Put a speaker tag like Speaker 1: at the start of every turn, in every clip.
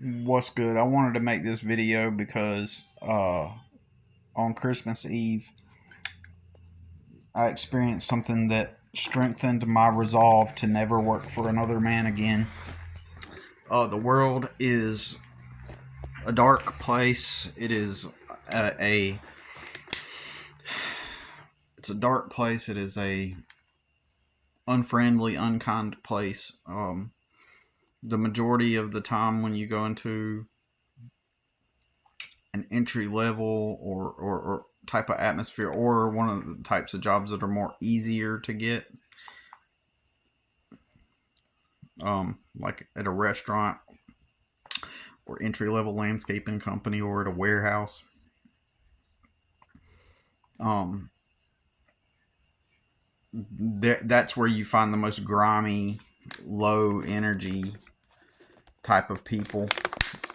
Speaker 1: What's good? I wanted to make this video because on Christmas Eve, I experienced something that strengthened my resolve to never work for another man again. The world is a dark place. It is a it's a dark place. It is a unfriendly, unkind place. The majority of the time when you go into an entry level or type of atmosphere, or one of the types of jobs that are more easier to get, like at a restaurant or entry level landscaping company or at a warehouse, that's where you find the most grimy, low energy type of people.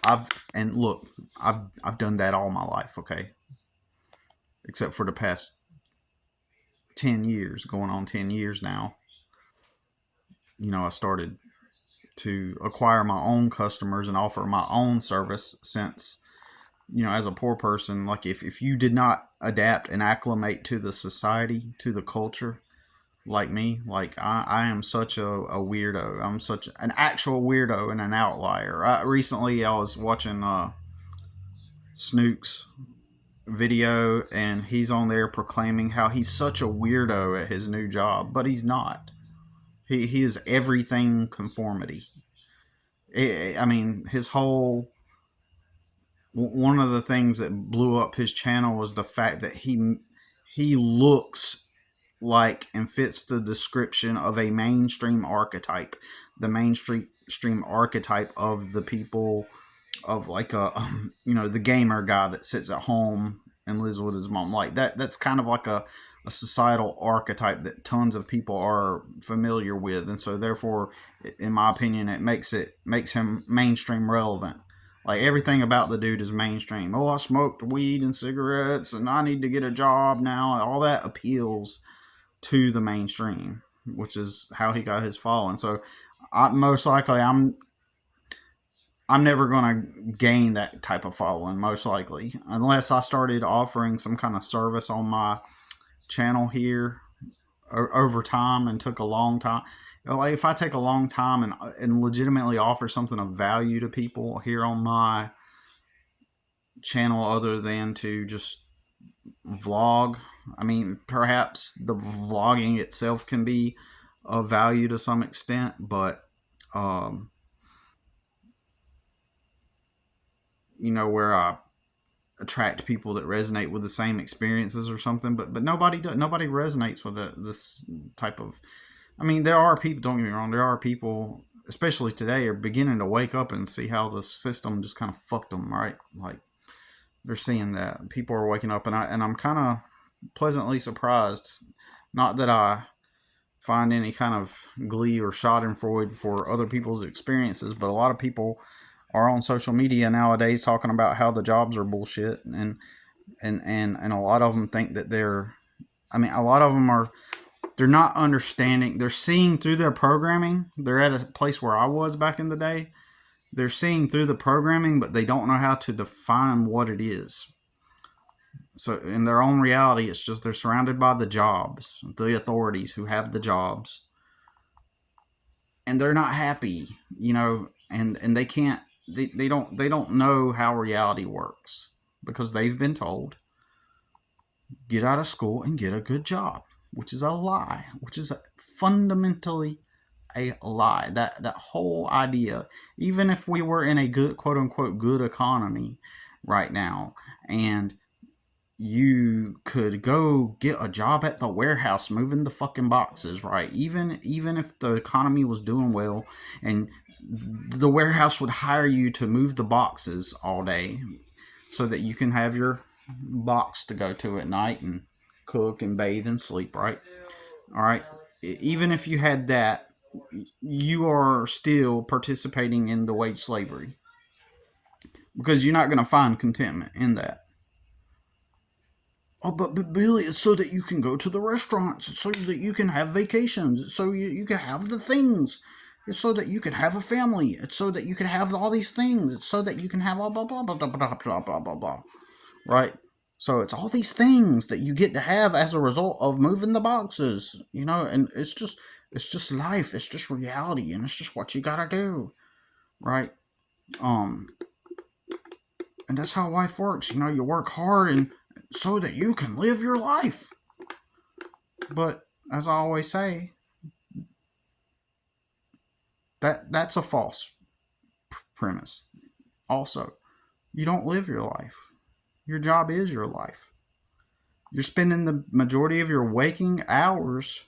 Speaker 1: I've done that all my life, okay? Except for the past 10 years, going on 10 years now. I started to acquire my own customers and offer my own service since, as a poor person, like if you did not adapt and acclimate to the society, to the culture, like me, like I am such a weirdo. I'm such an actual weirdo and an outlier. Recently I was watching Snook's video, and he's on there proclaiming how he's such a weirdo at his new job, but he's not. He is everything conformity. I mean, his whole one of the things that blew up his channel was the fact that he looks like and fits the description of a mainstream archetype, the mainstream archetype of the people of like the gamer guy that sits at home and lives with his mom. Like that's kind of like a societal archetype that tons of people are familiar with, and so therefore, in my opinion, it makes him mainstream relevant. Like everything about the dude is mainstream. Oh, I smoked weed and cigarettes and I need to get a job now. All that appeals to the mainstream, which is how he got his following. So most likely I'm never going to gain that type of following, most likely, unless I started offering some kind of service on my channel here over time and took a long time. Like if I take a long time and legitimately offer something of value to people here on my channel other than to just vlog. I mean, perhaps the vlogging itself can be of value to some extent, but where I attract people that resonate with the same experiences or something, but nobody resonates with this type of. I mean, there are people. Don't get me wrong. There are people, especially today, are beginning to wake up and see how the system just kind of fucked them. Right, like they're seeing that people are waking up, and I'm kind of pleasantly surprised. Not that I find any kind of glee or schadenfreude for other people's experiences, but a lot of people are on social media nowadays talking about how the jobs are bullshit, and a lot of them think that a lot of them they're not understanding. They're seeing through their programming. They're at a place where I was back in the day. They're seeing through the programming, but they don't know how to define what it is. So in their own reality, it's just they're surrounded by the jobs, the authorities who have the jobs, and they're not happy, and they can't. They don't know how reality works because they've been told, get out of school and get a good job, which is a lie, which is fundamentally a lie. That whole idea, even if we were in a good, quote unquote, good economy right now, and you could go get a job at the warehouse moving the fucking boxes, right? Even if the economy was doing well and the warehouse would hire you to move the boxes all day so that you can have your box to go to at night and cook and bathe and sleep, right? All right. Even if you had that, you are still participating in the wage slavery because you're not going to find contentment in that. Oh, but Billy, it's so that you can go to the restaurants, it's so that you can have vacations, it's so you can have the things. It's so that you can have a family. It's so that you can have all these things. It's so that you can have blah blah blah blah blah blah blah blah blah blah. Right? So it's all these things that you get to have as a result of moving the boxes, and it's just life, it's just reality, and it's just what you gotta do, right? Um, and that's how life works. You work hard and so that you can live your life. But as I always say, that's a false premise. Also, you don't live your life. Your job is your life. You're spending the majority of your waking hours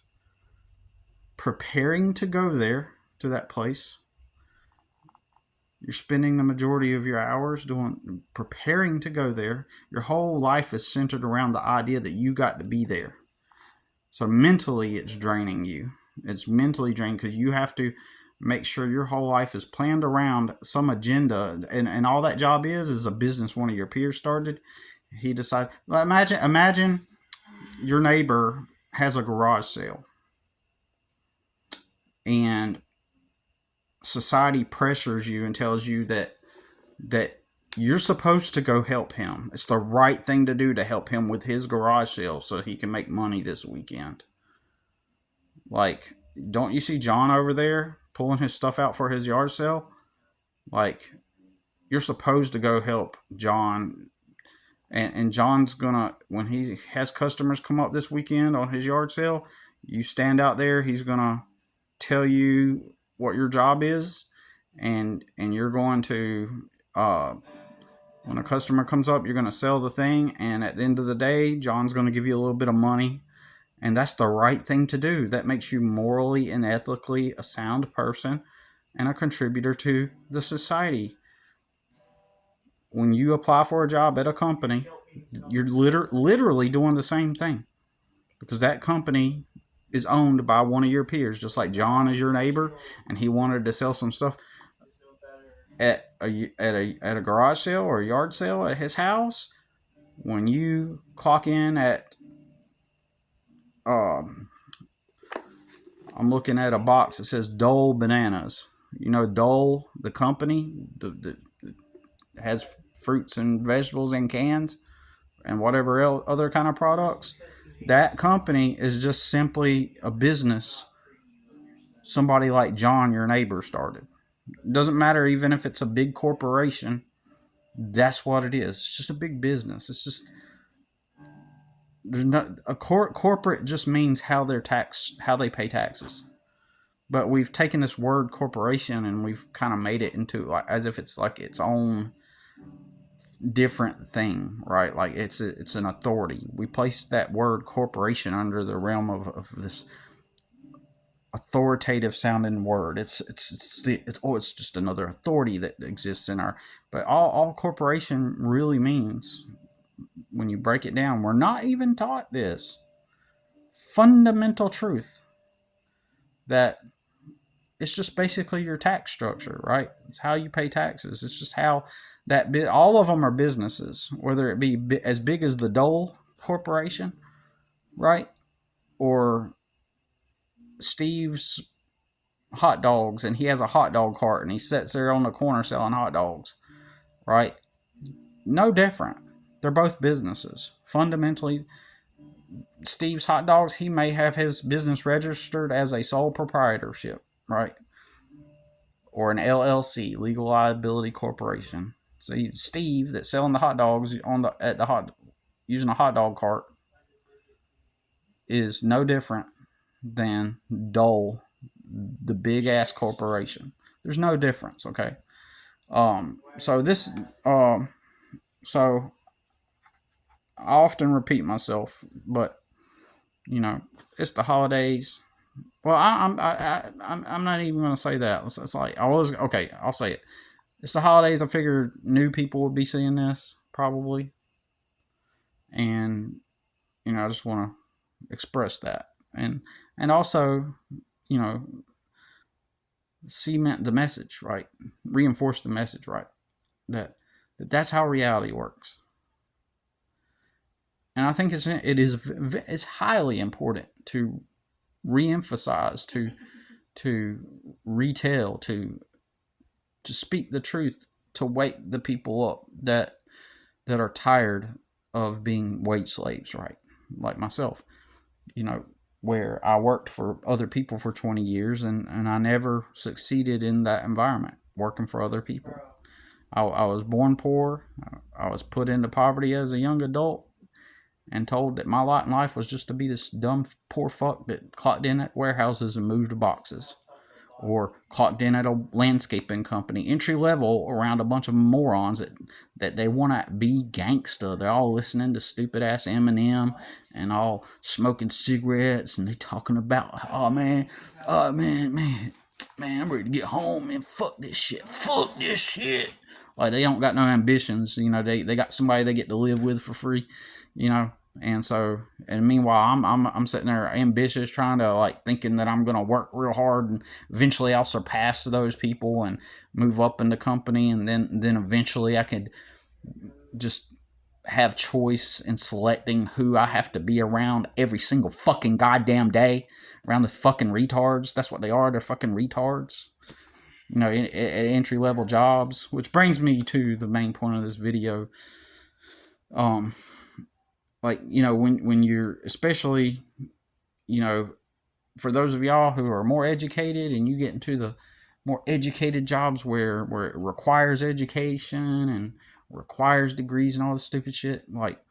Speaker 1: preparing to go there, to that place. You're spending the majority of your hours preparing to go there. Your whole life is centered around the idea that you got to be there. So mentally, it's draining you. It's mentally draining because you have to make sure your whole life is planned around some agenda, and all that job is a business one of your peers started. He decided. Imagine your neighbor has a garage sale, and society pressures you and tells you that you're supposed to go help him. It's the right thing to do to help him with his garage sale so he can make money this weekend. Like, don't you see John over there pulling his stuff out for his yard sale? Like, you're supposed to go help John. And John's gonna, when he has customers come up this weekend on his yard sale, you stand out there, he's gonna tell you what your job is, and you're going to when a customer comes up, you're going to sell the thing, and at the end of the day, John's going to give you a little bit of money, and that's the right thing to do. That makes you morally and ethically a sound person and a contributor to the society. When you apply for a job at a company, you're literally doing the same thing, because that company is owned by one of your peers, just like John is your neighbor, and he wanted to sell some stuff at a garage sale or a yard sale at his house. When you clock in at, I'm looking at a box that says Dole Bananas. Dole, the company that has fruits and vegetables in cans and whatever other kind of products. That company is just simply a business somebody like John, your neighbor, started. It doesn't matter even if it's a big corporation. That's what it is. It's just a big business. It's just, there's not a corporate just means how they pay taxes. But we've taken this word corporation and we've kind of made it into like as if it's like its own different thing, right? Like it's an authority. We place that word corporation under the realm of this authoritative sounding word. It's just another authority that exists in our. But all corporation really means, when you break it down, we're not even taught this fundamental truth that it's just basically your tax structure, right? It's how you pay taxes. It's just how all of them are businesses, whether it be as big as the Dole Corporation, right? Or Steve's hot dogs, and he has a hot dog cart and he sits there on the corner selling hot dogs, right? No different. They're both businesses. Fundamentally, Steve's hot dogs, he may have his business registered as a sole proprietorship, right? Or an LLC, legal liability corporation. See, Steve that's selling the hot dogs using a hot dog cart is no different than Dole, the big ass corporation. There's no difference, okay? So I often repeat myself, but it's the holidays. Well, I'm not even gonna say that. It's like okay. I'll say it. It's the holidays. I figured new people would be seeing this probably, and I just want to express that, and also, cement the message, right? Reinforce the message, right? That's how reality works. And I think it's highly important to reemphasize, to to retell, to speak the truth, to wake the people up that are tired of being wage slaves, right? Like myself, you know, where I worked for other people for 20 years and I never succeeded in that environment, working for other people. I was born poor. I was put into poverty as a young adult and told that my lot in life was just to be this dumb, poor fuck that clocked in at warehouses and moved boxes, or clocked in at a landscaping company, entry level, around a bunch of morons that they want to be gangsta. They're all listening to stupid ass Eminem and all smoking cigarettes, and they talking about, man, I'm ready to get home, man. Fuck this shit. Like, they don't got no ambitions, they got somebody they get to live with for free, you know. And so, and meanwhile, I'm sitting there ambitious, trying to, like, thinking that I'm gonna work real hard, and eventually I'll surpass those people and move up in the company, and then eventually I could just have choice in selecting who I have to be around every single fucking goddamn day, around the fucking retards. That's what they are. They're fucking retards. At entry level jobs, which brings me to the main point of this video. When you're, especially, for those of y'all who are more educated and you get into the more educated jobs where it requires education and requires degrees and all this stupid shit, like,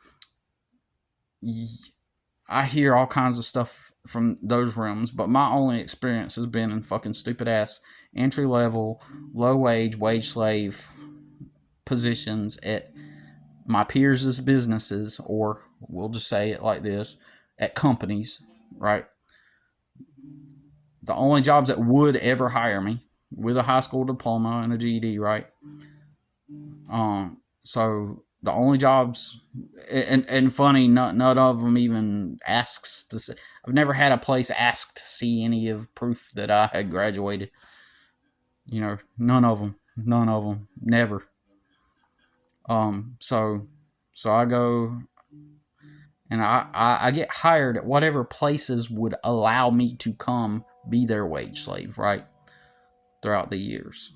Speaker 1: I hear all kinds of stuff from those realms, but my only experience has been in fucking stupid ass entry level, low wage slave positions at my peers' businesses, or we'll just say it like this, at companies, right? The only jobs that would ever hire me with a high school diploma and a GED, right? So the only jobs, and funny, none of them even asks to see. I've never had a place ask to see any of proof that I had graduated. None of them, never. So I go and I get hired at whatever places would allow me to come be their wage slave, right? Throughout the years.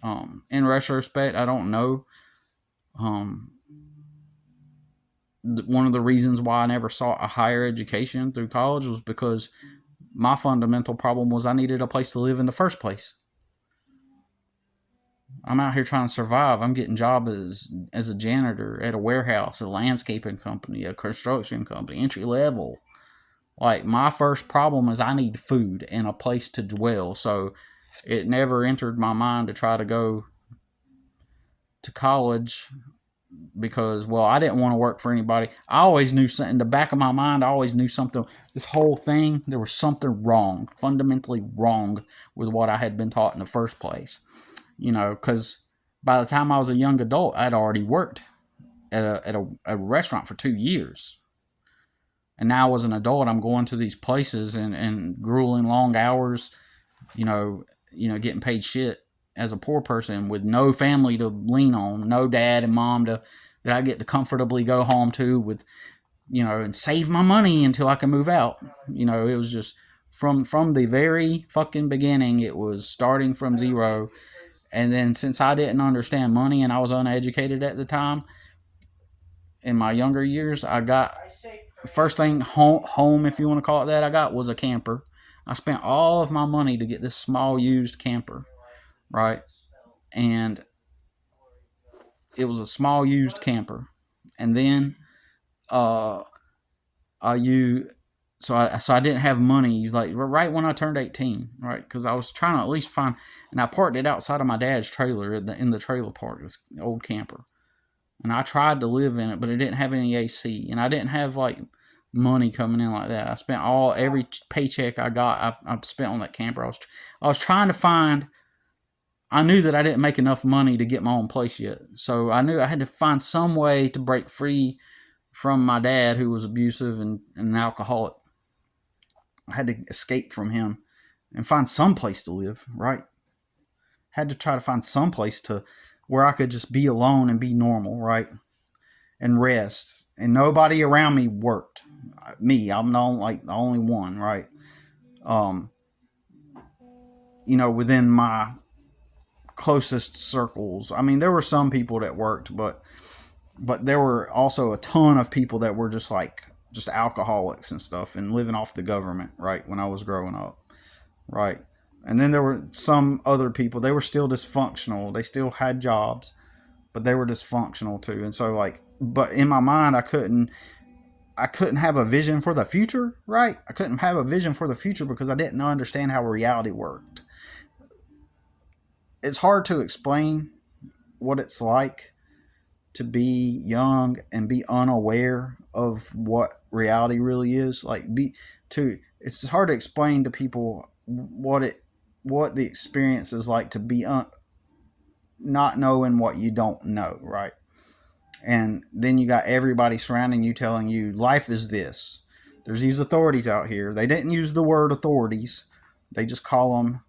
Speaker 1: In retrospect, I don't know. One of the reasons why I never sought a higher education through college was because my fundamental problem was I needed a place to live in the first place. I'm out here trying to survive. I'm getting jobs as a janitor at a warehouse, a landscaping company, a construction company, entry level. Like, my first problem is I need food and a place to dwell. So it never entered my mind to try to go to college because, well, I didn't want to work for anybody. I always knew something in the back of my mind. I always knew something. This whole thing, there was something wrong, fundamentally wrong with what I had been taught in the first place. Because by the time I was a young adult, I'd already worked at a restaurant for 2 years. And now as an adult, I'm going to these places and grueling long hours, getting paid shit as a poor person with no family to lean on, no dad and mom that I get to comfortably go home to with, and save my money until I can move out. It was just from the very fucking beginning, it was starting from zero. And then since I didn't understand money and I was uneducated at the time, in my younger years, I got, first thing, home, if you want to call it that, I got was a camper. I spent all of my money to get this small used camper, right? And it was a small used camper. And then I didn't have money, like, right when I turned 18, right? Because I was trying to at least find, and I parked it outside of my dad's trailer in the trailer park, this old camper. And I tried to live in it, but it didn't have any AC, and I didn't have, like, money coming in like that. I spent every paycheck I got, I spent on that camper. I was trying to find. I knew that I didn't make enough money to get my own place yet, so I knew I had to find some way to break free from my dad, who was abusive and an alcoholic. I had to escape from him and find some place to live, right? Had to try to find some place where I could just be alone and be normal, right? And rest. And nobody around me worked. I'm the only one, right? within my closest circles. I mean, there were some people that worked, but there were also a ton of people that were just alcoholics and stuff and living off the government, right, when I was growing up, right? And then there were some other people, they were still dysfunctional. They still had jobs, but they were dysfunctional too. And so but in my mind I couldn't have a vision for the future, right? I couldn't have a vision for the future because I didn't understand how reality worked. It's hard to explain what it's like to be young and be unaware of what reality really is. It's hard to explain to people what the experience is like to be not knowing what you don't know, right? And then you got everybody surrounding you telling you life is this. There's these authorities out here. They didn't use the word authorities. They just call them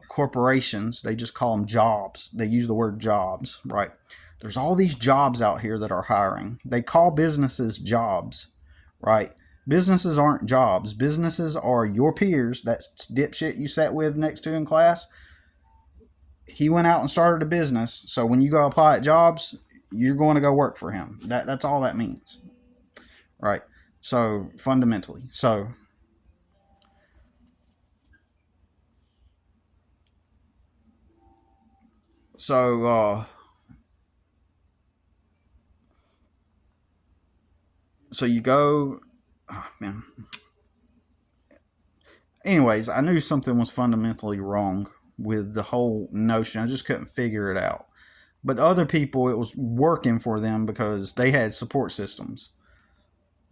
Speaker 1: corporations. They just call them jobs. They use the word jobs, right? There's all these jobs out here that are hiring. They call businesses jobs, right? Businesses aren't jobs. Businesses are your peers. That dipshit you sat with next to in class. He went out and started a business. So when you go apply at jobs, you're going to go work for him. That's all that means, right? So fundamentally, so so you go, oh, man. Anyways, I knew something was fundamentally wrong with the whole notion. I just couldn't figure it out. But other people, it was working for them because they had support systems.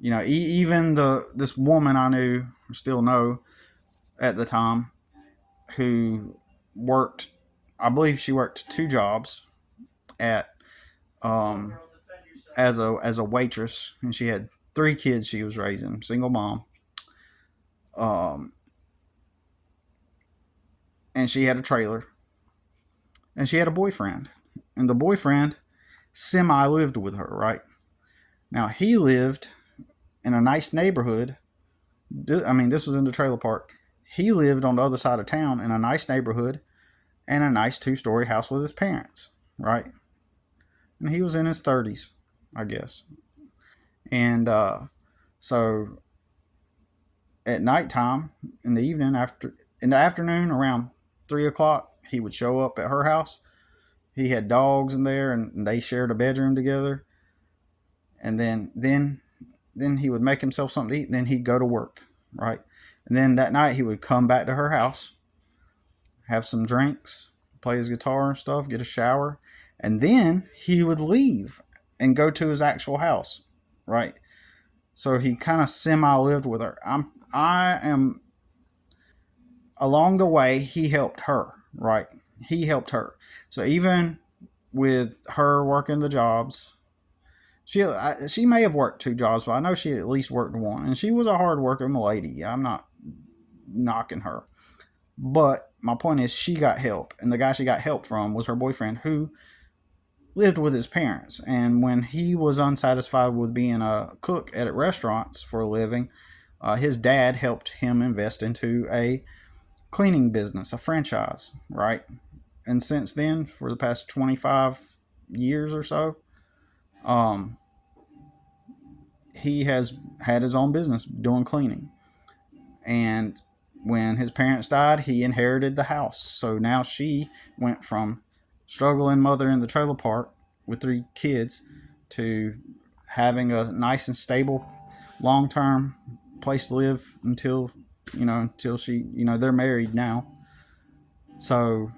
Speaker 1: Even this woman I knew, still know at the time, who worked, I believe she worked two jobs at um, as a waitress, and she had three kids she was raising, single mom. Um, and she had a trailer, and she had a boyfriend, and the boyfriend semi lived with her. Right now, he lived in a nice neighborhood. I mean, this was in the trailer park. He lived on the other side of town in a nice neighborhood and a nice two-story house with his parents, right? And he was in his 30s, I guess. And so at nighttime, in the evening, in the afternoon, around 3 o'clock, he would show up at her house. He had dogs in there, and they shared a bedroom together. And then he would make himself something to eat. And then he'd go to work, right? And then that night he would come back to her house, have some drinks, play his guitar and stuff, get a shower, and then he would leave and go to his actual house, right? So he kind of semi lived with her. I am along the way. He helped her, right? He helped her. So even with her working the jobs, she may have worked two jobs, but I know she at least worked one, and she was a hard working lady. I'm not knocking her, but my point is she got help, and the guy she got help from was her boyfriend, who lived with his parents. And when he was unsatisfied with being a cook at restaurants for a living, his dad helped him invest into a cleaning business, a franchise, right? And since then, for the past 25 years or so, um, he has had his own business doing cleaning. And when his parents died, he inherited the house. So now she went from struggling mother in the trailer park with three kids to having a nice and stable, long-term place to live until she, they're married now. So,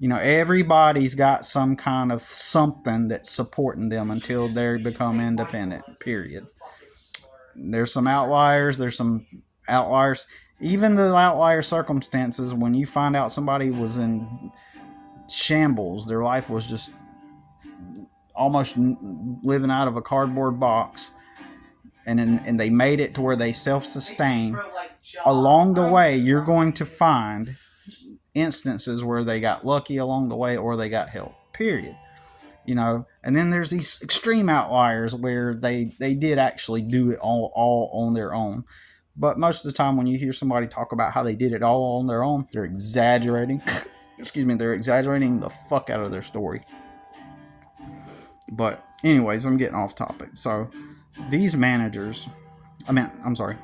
Speaker 1: everybody's got some kind of something that's supporting them until they become independent, period. There's some outliers. There's some outliers. Even the outlier circumstances, when you find out somebody was in shambles, their life was just almost living out of a cardboard box, and they made it to where they self-sustain. Along the way, you're going to find instances where they got lucky along the way, or they got help, period. And then there's these extreme outliers where they did actually do it all on their own. But most of the time, when you hear somebody talk about how they did it all on their own, they're exaggerating. Excuse me, they're exaggerating the fuck out of their story. But anyways, I'm getting off topic. So these managers, I'm sorry.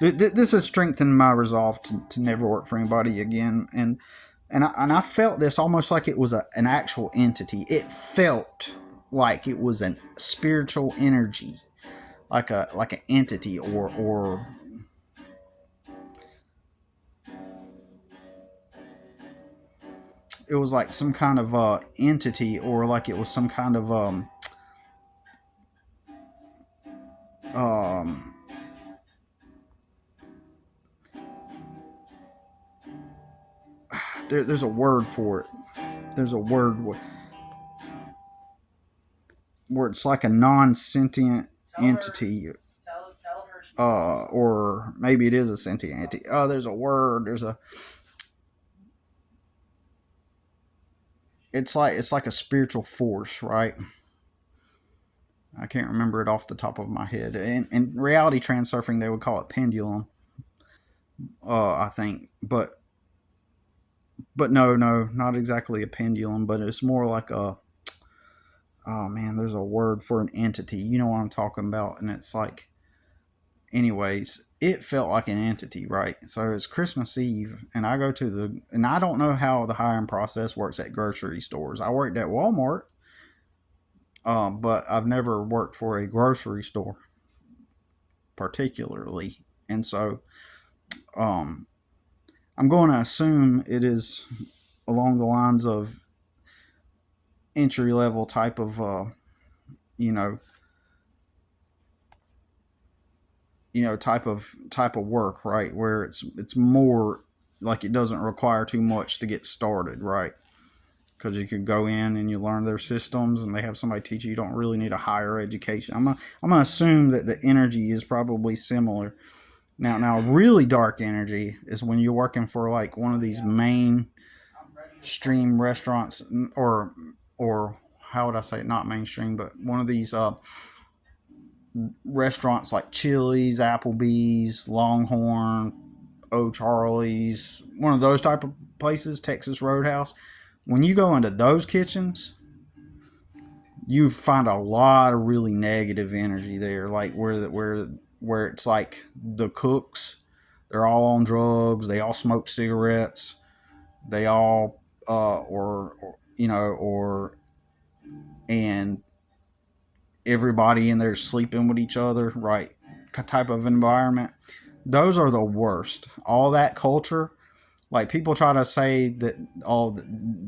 Speaker 1: This has strengthened my resolve to never work for anybody again, and I felt this almost like it was an actual entity. It felt like it was a spiritual energy, like an entity, or it was like some kind of entity, or like it was some kind of um there's a word for it. There's a word where it's like a non-sentient entity, or maybe it is a sentient entity. Oh, there's a word. It's like a spiritual force, right? I can't remember it off the top of my head. In reality transurfing, they would call it pendulum, I think. But no, not exactly a pendulum, but it's more like a. Oh man, there's a word for an entity. You know what I'm talking about, and it's like. Anyways, it felt like an entity, right? So it's Christmas Eve, and and I don't know how the hiring process works at grocery stores. I worked at Walmart, but I've never worked for a grocery store particularly, and so um, I'm going to assume it is along the lines of entry level type of you know type of work, right? Where it's more like it doesn't require too much to get started, right? Because you could go in and you learn their systems, and they have somebody teach you. You don't really need a higher education. I'm gonna assume that the energy is probably similar. Now, really dark energy is when you're working for like one of these mainstream restaurants, or how would I say it? Not mainstream, but one of these restaurants like Chili's, Applebee's, Longhorn, O'Charlie's, one of those type of places, Texas Roadhouse. When you go into those kitchens, you find a lot of really negative energy there, like where it's like the cooks, they're all on drugs, they all smoke cigarettes, they all or and everybody in there sleeping with each other, right? Type of environment. Those are the worst. All that culture, like people try to say that all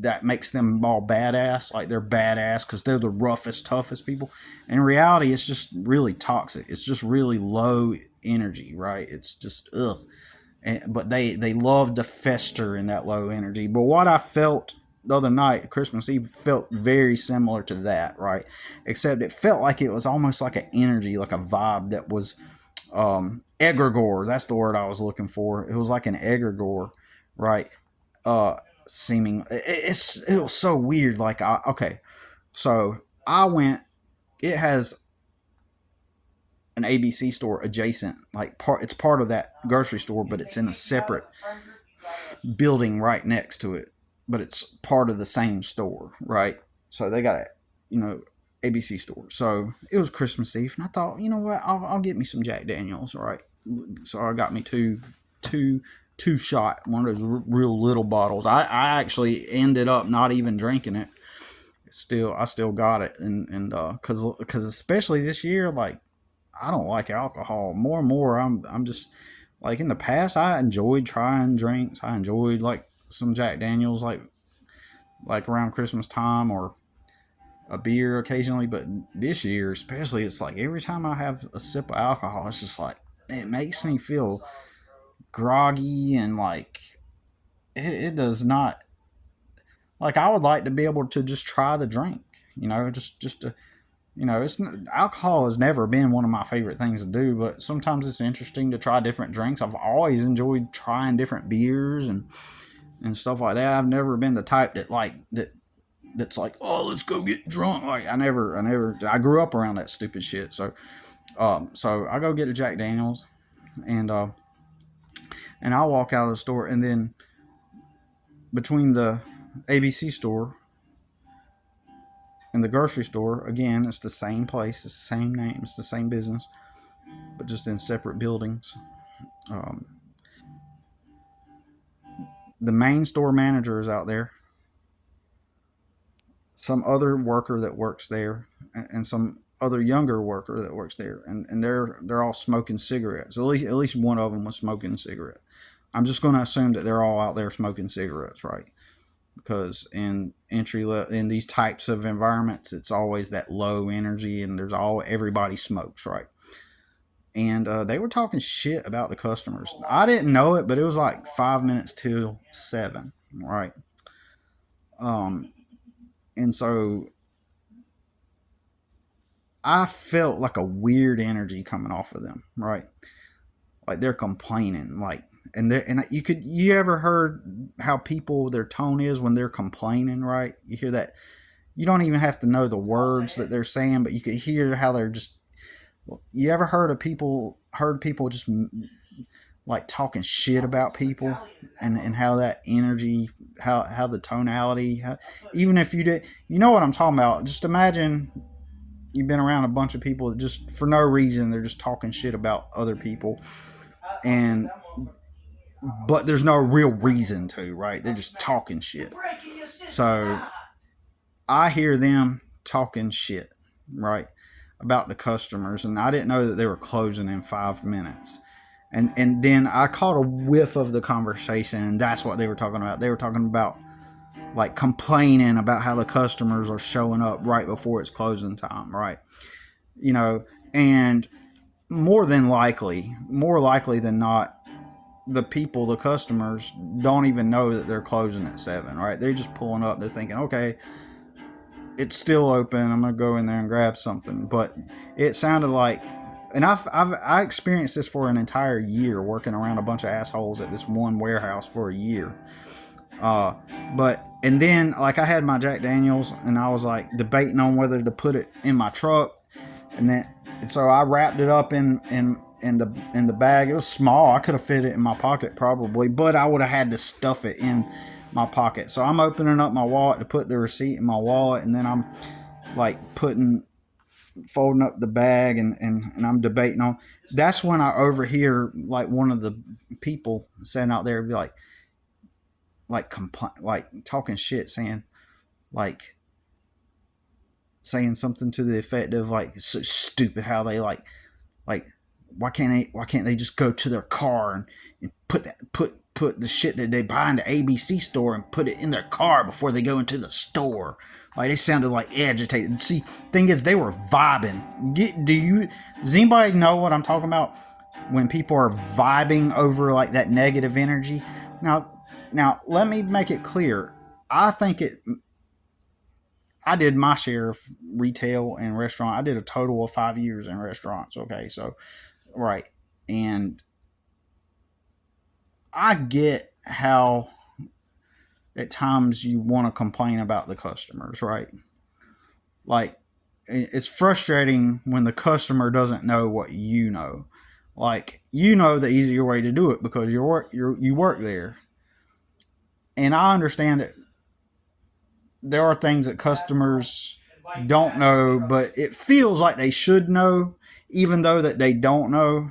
Speaker 1: that makes them all badass, like they're badass because they're the roughest, toughest people. In reality, it's just really toxic. It's just really low energy, right? It's just ugh. But they love to fester in that low energy. But what I felt the other night, Christmas Eve, felt very similar to that, right? Except it felt like it was almost like an energy, like a vibe that was egregore. That's the word I was looking for. It was like an egregore, right? Seeming it was so weird. Like okay, so I went. It has an ABC store adjacent, like it's part of that grocery store, but it's in a separate building right next to it. But it's part of the same store, right? So they got a ABC store. So it was Christmas Eve, and I thought, you know what, I'll get me some Jack Daniels, right? So I got me two shot, one of those real little bottles. I actually ended up not even drinking it. I still got it, and because especially this year, like I don't like alcohol. More and more, I'm just like in the past. I enjoyed trying drinks. I enjoyed like some Jack Daniels, like around Christmas time, or a beer occasionally. But this year, especially, it's like every time I have a sip of alcohol, it's just like it makes me feel groggy, and like it does not. Like I would like to be able to just try the drink, just to it's alcohol has never been one of my favorite things to do, but sometimes it's interesting to try different drinks. I've always enjoyed trying different beers and stuff like that. I've never been the type that's like, oh, let's go get drunk. Like I grew up around that stupid shit. So I go get a Jack Daniels, and I walk out of the store, and then between the ABC store and the grocery store, again, it's the same place, it's the same name, it's the same business, but just in separate buildings. Um, the main store manager is out there, some other worker that works there, and some other younger worker that works there, and they're all smoking cigarettes. At least one of them was smoking a cigarette. I'm just going to assume that they're all out there smoking cigarettes, right? Because in these types of environments, it's always that low energy, and everybody smokes, right? And they were talking shit about the customers. I didn't know it, but it was like 5 minutes till 7, right? Um, and so I felt like a weird energy coming off of them, right? Like they're complaining, and you ever heard how people their tone is when they're complaining, right? You hear that. You don't even have to know the words that they're saying, but you could hear how they're just. You ever heard people just like talking shit about people, and how that energy, how the tonality, even if you did, you know what I'm talking about. Just imagine you've been around a bunch of people that just for no reason they're just talking shit about other people, and but there's no real reason to, right? They're just talking shit. So I hear them talking shit, right, about the customers, and I didn't know that they were closing in 5 minutes. And then I caught a whiff of the conversation, and that's what they were talking about. They were talking about like complaining about how the customers are showing up right before it's closing time, right? And more likely than not, the customers don't even know that they're closing at 7, right? They're just pulling up. They're thinking, okay, it's still open. I'm gonna go in there and grab something. But it sounded like, and I experienced this for an entire year working around a bunch of assholes at this one warehouse for a year. Uh, and then like I had my Jack Daniels, and I was like debating on whether to put it in my truck, and so I wrapped it up in the bag. It was small. I could have fit it in my pocket probably, but I would have had to stuff it in my pocket. So I'm opening up my wallet to put the receipt in my wallet, and then I'm like folding up the bag, and I'm debating on. That's when I overhear like one of the people sitting out there be like talking shit, saying something to the effect of like, it's so stupid how they like why can't they just go to their car and put the shit that they buy in the ABC store and put it in their car before they go into the store. Like, they sounded like agitated. See, thing is, they were vibing. Does anybody know what I'm talking about when people are vibing over like that negative energy? Now let me make it clear. I did my share of retail and restaurant. I did a total of 5 years in restaurants. Okay, so right, and I get how at times you want to complain about the customers, right? Like, it's frustrating when the customer doesn't know what you know. Like, you know the easier way to do it because you work there, and I understand that there are things that customers don't know, but it feels like they should know, even though that they don't know.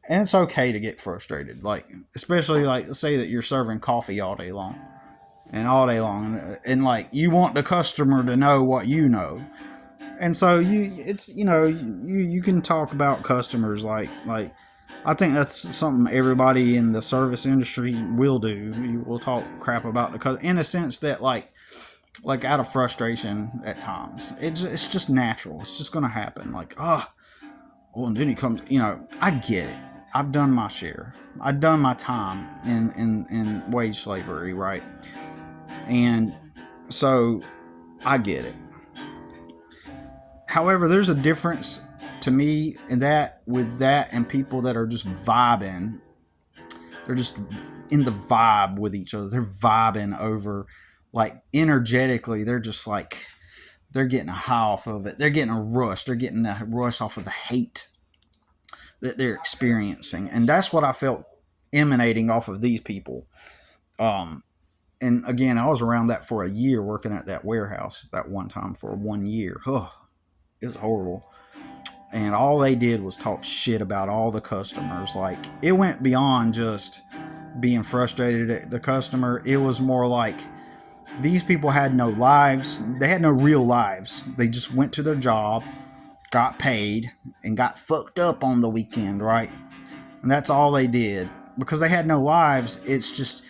Speaker 1: And it's okay to get frustrated, like, especially like, let's say that you're serving coffee all day long, and like, you want the customer to know what you know. And so you can talk about customers like I think that's something everybody in the service industry will do. You will talk crap about the customer in a sense that like out of frustration at times. It's just natural. It's just gonna happen. Like, and then he comes. I get it. I've done my share. I've done my time in wage slavery, right? And so I get it. However, there's a difference to me in that with that and people that are just vibing. They're just in the vibe with each other. They're vibing over, like, energetically. They're just like, they're getting a high off of it. They're getting a rush. They're getting a rush off of the hate that they're experiencing. And that's what I felt emanating off of these people. And again, I was around that for a year, working at that warehouse that one time for 1 year. Oh, it was horrible. And all they did was talk shit about all the customers. Like, it went beyond just being frustrated at the customer. It was more like these people had no lives. They had no real lives. They just went to their job, got paid, and got fucked up on the weekend, right? And that's all they did. Because they had no lives, it's just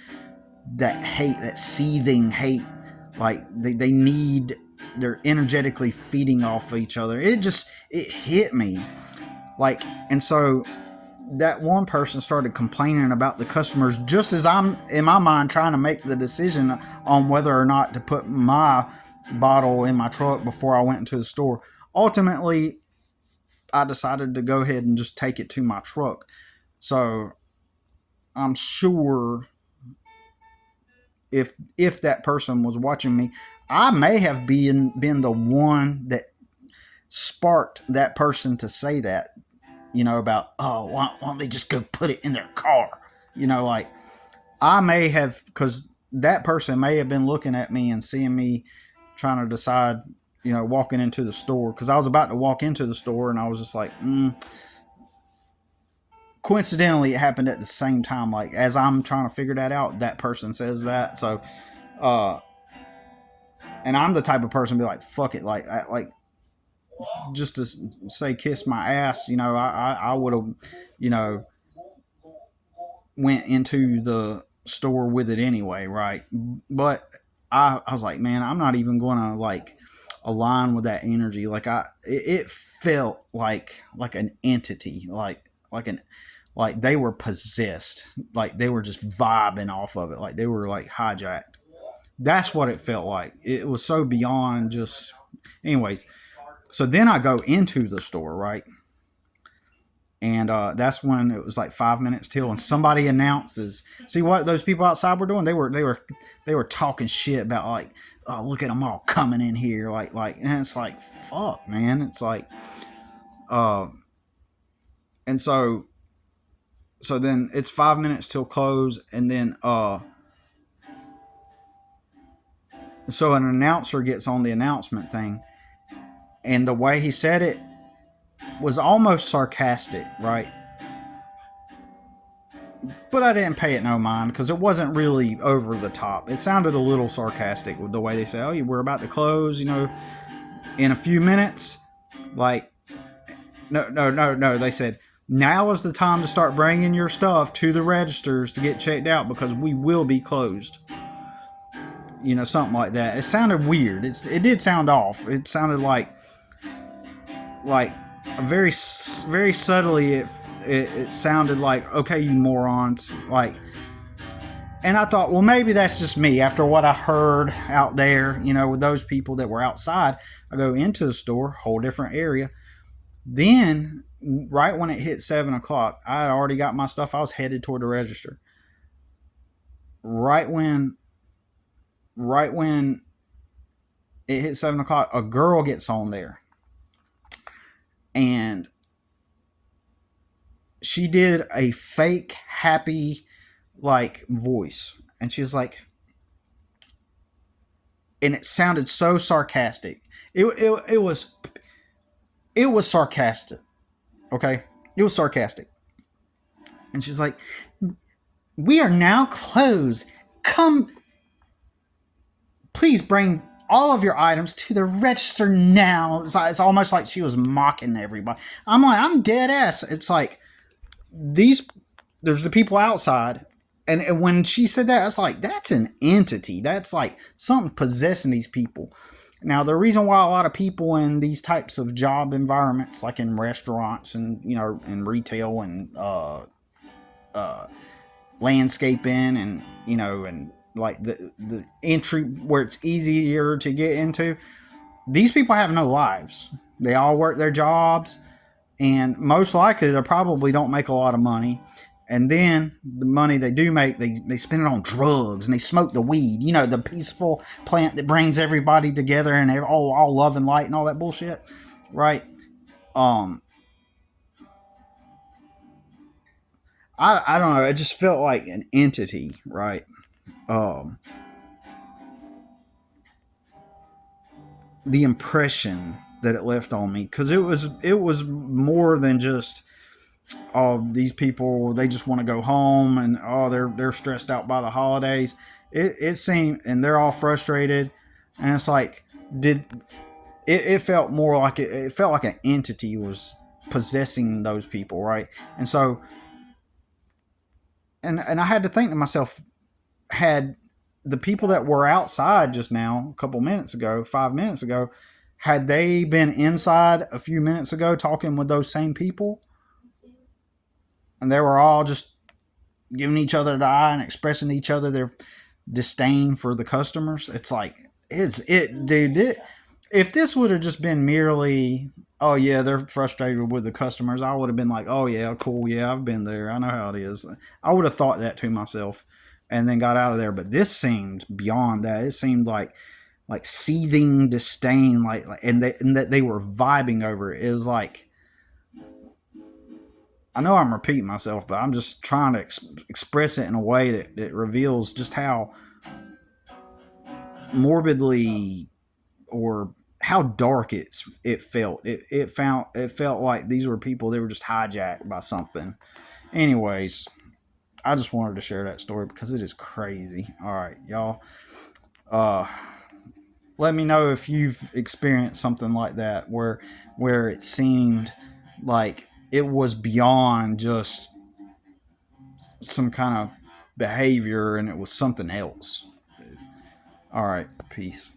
Speaker 1: that hate, that seething hate. Like, they need, they're energetically feeding off each other. It hit me. Like, and so that one person started complaining about the customers just as I'm, in my mind, trying to make the decision on whether or not to put my bottle in my truck before I went into the store. Ultimately, I decided to go ahead and just take it to my truck. So I'm sure if that person was watching me, I may have been the one that sparked that person to say that, about, oh, why don't they just go put it in their car? Like, I may have, because that person may have been looking at me and seeing me trying to decide, walking into the store, because I was about to walk into the store and I was just like, coincidentally, it happened at the same time. Like, as I'm trying to figure that out, that person says that. So, and I'm the type of person to be like, fuck it. Like, just to say, kiss my ass, I would have, went into the store with it anyway. Right. But I was like, man, I'm not even going to like align with that energy. Like, it felt like an entity, like they were possessed, like they were just vibing off of it, like they were like hijacked. That's what it felt like. It was so beyond just. Anyways, so then I go into the store, right? And that's when it was like 5 minutes till, and somebody announces. See what those people outside were doing? They were talking shit about, like, oh, look at them all coming in here, like, and it's like, fuck, man. It's like, and so then it's 5 minutes till close, and then so an announcer gets on the announcement thing, and the way he said it was almost sarcastic, right? But I didn't pay it no mind, because it wasn't really over the top. It sounded a little sarcastic with the way they said, oh, we're about to close, in a few minutes. Like, no. They said, now is the time to start bringing your stuff to the registers to get checked out, because we will be closed. Something like that. It sounded weird. It did sound off. It sounded like very, very subtly. It sounded like, okay, you morons. Like, and I thought, well, maybe that's just me. After what I heard out there, with those people that were outside, I go into the store, whole different area. Then, right when it hit 7 o'clock, I had already got my stuff. I was headed toward the register. Right when it hit 7 o'clock, a girl gets on there. And she did a fake happy, like, voice. And she was like, and it sounded so sarcastic. It was sarcastic. Okay? It was sarcastic. And she's like, we are now closed. Come, please bring all of your items to the register now. It's almost like she was mocking everybody. I'm like, I'm dead ass. It's like, there's the people outside. And when she said that, I was like, that's an entity. That's like something possessing these people. Now, the reason why a lot of people in these types of job environments, like in restaurants and, in retail and landscaping and, and like the entry where it's easier to get into, these people have no lives. They all work their jobs, and most likely they probably don't make a lot of money. And then the money they do make, they spend it on drugs, and they smoke the weed, the peaceful plant that brings everybody together and they're all love and light and all that bullshit, right? I don't know. It just felt like an entity, right? Um, the impression that it left on me, because it was more than just, oh, these people, they just want to go home, and oh, they're stressed out by the holidays. It seemed, and they're all frustrated, and it's like, did it felt more like it felt like an entity was possessing those people, right? And so, and I had to think to myself, had the people that were outside just now, a couple minutes ago, 5 minutes ago, had they been inside a few minutes ago talking with those same people, and they were all just giving each other the eye and expressing to each other their disdain for the customers, it's like, dude. If this would have just been merely, oh yeah, they're frustrated with the customers, I would have been like, oh yeah, cool, yeah, I've been there, I know how it is. I would have thought that to myself, and then got out of there. But this seemed beyond that. It seemed like seething disdain, and that they were vibing over it. It was like, I know I'm repeating myself, but I'm just trying to express it in a way that reveals just how morbidly, or how dark it felt. It felt like these were people, they were just hijacked by something. Anyways, I just wanted to share that story because it is crazy. All right, y'all. Uh, Let me know if you've experienced something like that, where it seemed like it was beyond just some kind of behavior, and it was something else. All right, peace.